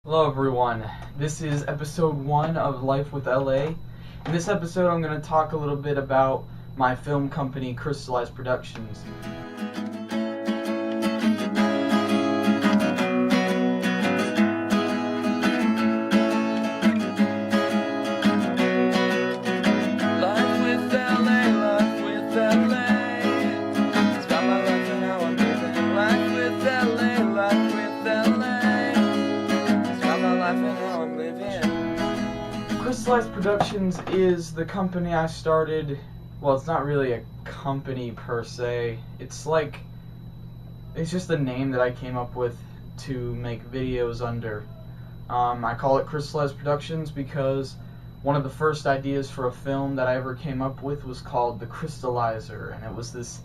Hello everyone, this is episode 1 of Life with LA. In this episode I'm going to talk a little bit about my film company, Crystalized Productions. Crystalized Productions is the company I started. Well, it's not really a company per se. It's just a name that I came up with to make videos under. I call it Crystalized Productions because one of the first ideas for a film that I ever came up with was called The Crystallizer, and it was this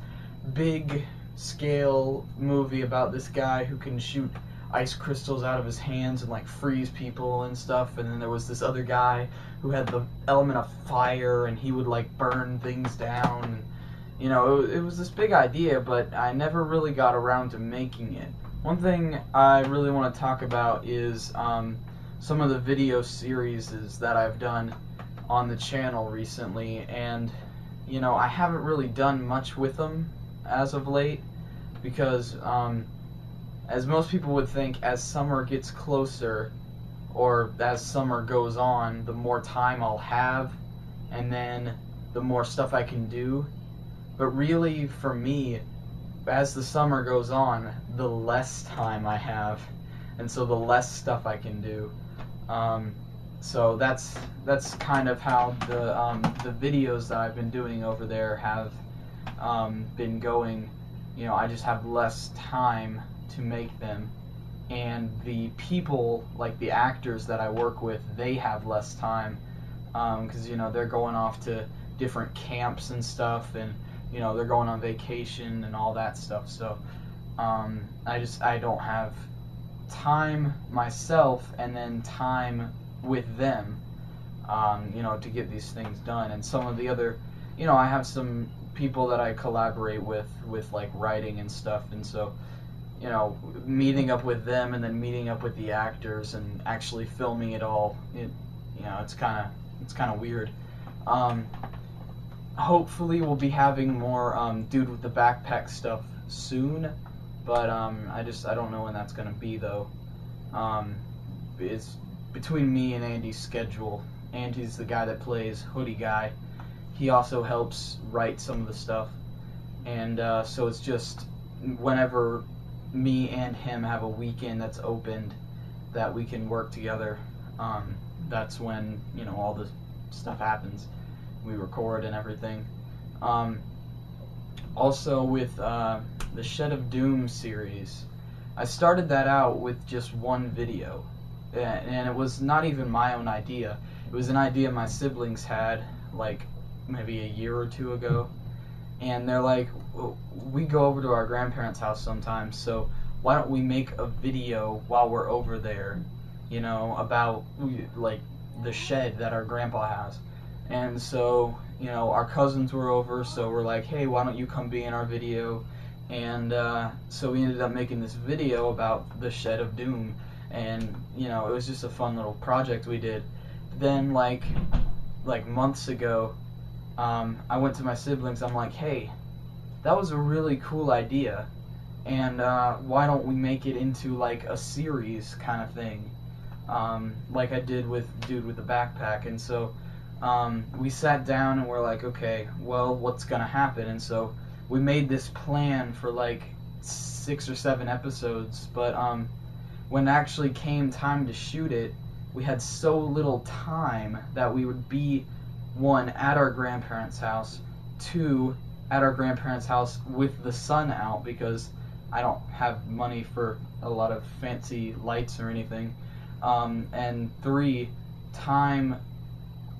big scale movie about this guy who can shoot ice crystals out of his hands and freeze people and stuff. And then there was this other guy who had the element of fire, and he would burn things down. And, it was this big idea, but I never really got around to making it. One thing I really want to talk about is some of the video series that I've done on the channel recently, and I haven't really done much with them as of late because as most people would think, as summer gets closer, or as summer goes on, the more time I'll have, and then the more stuff I can do. But really, for me, as the summer goes on, the less time I have, and so the less stuff I can do. So that's kind of how the videos that I've been doing over there have been going. I just have less time to make them, and the people, like the actors that I work with, they have less time because they're going off to different camps and stuff, and they're going on vacation and all that stuff. So I don't have time myself and then time with them to get these things done. And some of the other, I have some people that I collaborate with writing and stuff, and so meeting up with them and then meeting up with the actors and actually filming it all, it's kind of weird. Hopefully we'll be having more Dude with the Backpack stuff soon, but I don't know when that's gonna be though. It's between me and Andy's schedule. Andy's the guy that plays Hoodie Guy. He also helps write some of the stuff, and so it's just whenever me and him have a weekend that's opened that we can work together, that's when all the stuff happens. We record and everything. Also with the Shed of Doom series, I started that out with just one video, and it was not even my own idea. It was an idea my siblings had maybe a year or two ago, and they're like, we go over to our grandparents' house sometimes, so why don't we make a video while we're over there, about the shed that our grandpa has. And so our cousins were over, so we're like, hey, why don't you come be in our video? And so we ended up making this video about the Shed of Doom, and it was just a fun little project we did. Then months ago, I went to my siblings. I'm like, hey, that was a really cool idea, and why don't we make it into a series kind of thing, like I did with Dude with the Backpack. And so we sat down and we're like, okay, well, what's gonna happen? And so we made this plan for 6 or 7 episodes, but when it actually came time to shoot it, we had so little time that we would be, 1, at our grandparents' house, 2, at our grandparents' house with the sun out because I don't have money for a lot of fancy lights or anything, and 3, time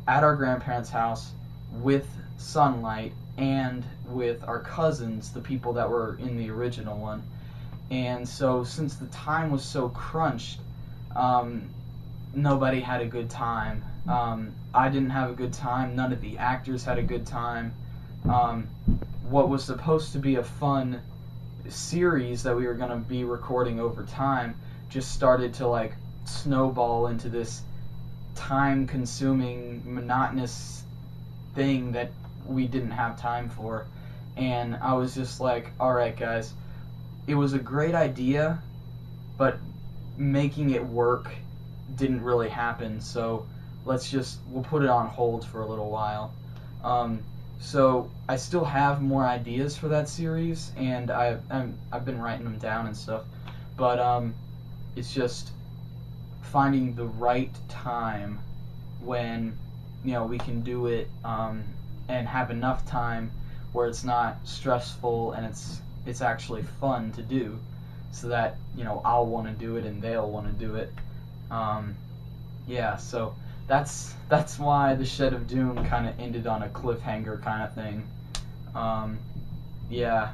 at our grandparents' house with sunlight and with our cousins, the people that were in the original one. And so since the time was so crunched, nobody had a good time. I didn't have a good time. None of the actors had a good time. What was supposed to be a fun series that we were going to be recording over time just started to snowball into this time-consuming, monotonous thing that we didn't have time for. And I was just like, alright guys, it was a great idea, but making it work didn't really happen, so we'll put it on hold for a little while. So I still have more ideas for that series, and I've been writing them down and stuff, but it's just finding the right time when we can do it, and have enough time where it's not stressful and it's actually fun to do, so that I'll want to do it and they'll want to do it. Yeah, so that's why the Shed of Doom kind of ended on a cliffhanger kind of thing. Yeah.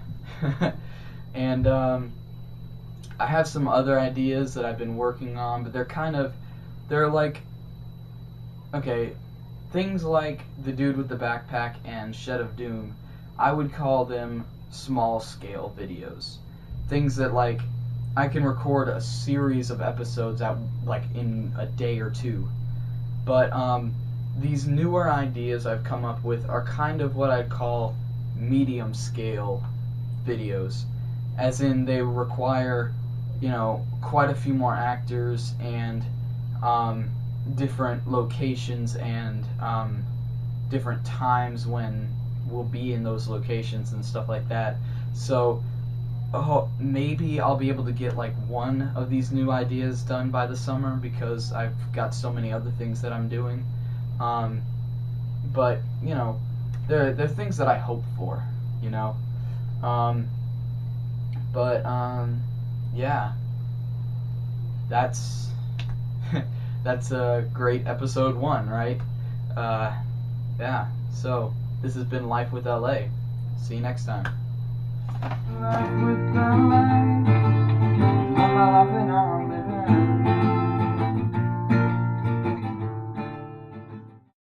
And I have some other ideas that I've been working on, but they're like, okay, things like The Dude with the Backpack and Shed of Doom, I would call them small scale videos. Things that like I can record a series of episodes out like in a day or two. But these newer ideas I've come up with are kind of what I'd call medium scale videos, as in they require quite a few more actors and different locations and different times when we'll be in those locations and stuff like that. So maybe I'll be able to get like one of these new ideas done by the summer, because I've got so many other things that I'm doing. But they're things that I hope for. Yeah, that's that's a great episode 1, right? Yeah. So this has been Life with LA. See you next time. Life with LA. I'm laughing on